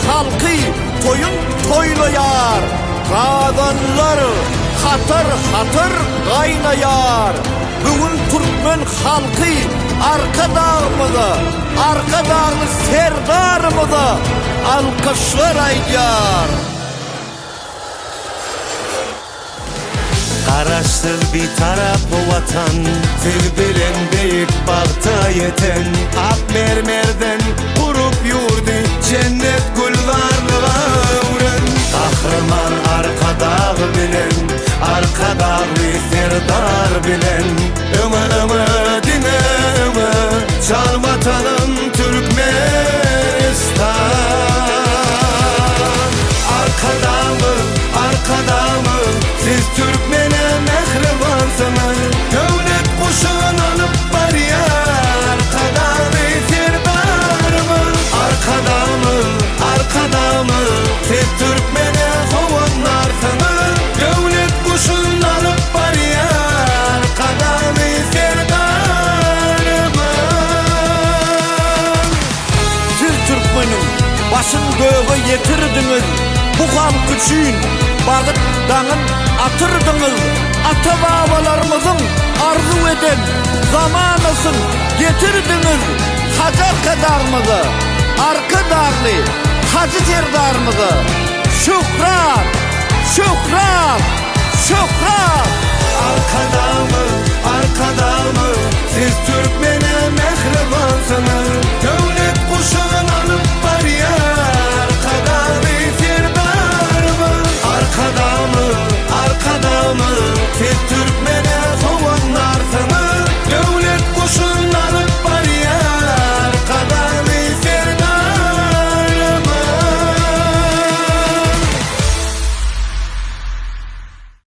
halkı toyun toylayar. Radanlar hatır hatır kaynayar. Bugün Türkmen halkı arka dağımıza, arka dağlı serdarımıza alkışlar aydiyar. Karaştır bir tarafı vatan, Zilbilen büyük bağta yeten, Ak mermerden kurup yurdu, cennet gülvarlığa uğran. Kahraman arka dağ bilen, arka dağlı serdar bilen, ömrümü dinleme, çal vatanım Türkmenistan. Arkada mı, siz Türkmene mehribansınız, devlet kuşun alıp var ya, arkada bir serdar mı? Arkada mı, siz Türkmene kovanlarsınız, devlet kuşun alıp var ya, arkada bir serdar mı? Siz Türkmenin başın göğe getirdiniz. Bu halk için bağıt dağın atırdınız. Ata babalarımızın arzu eden zamanısın getirdiniz. Hacar kadarımızı, arka dağlı hacı serdarımızı. Şükran, şükran, şükran. Arkada mı,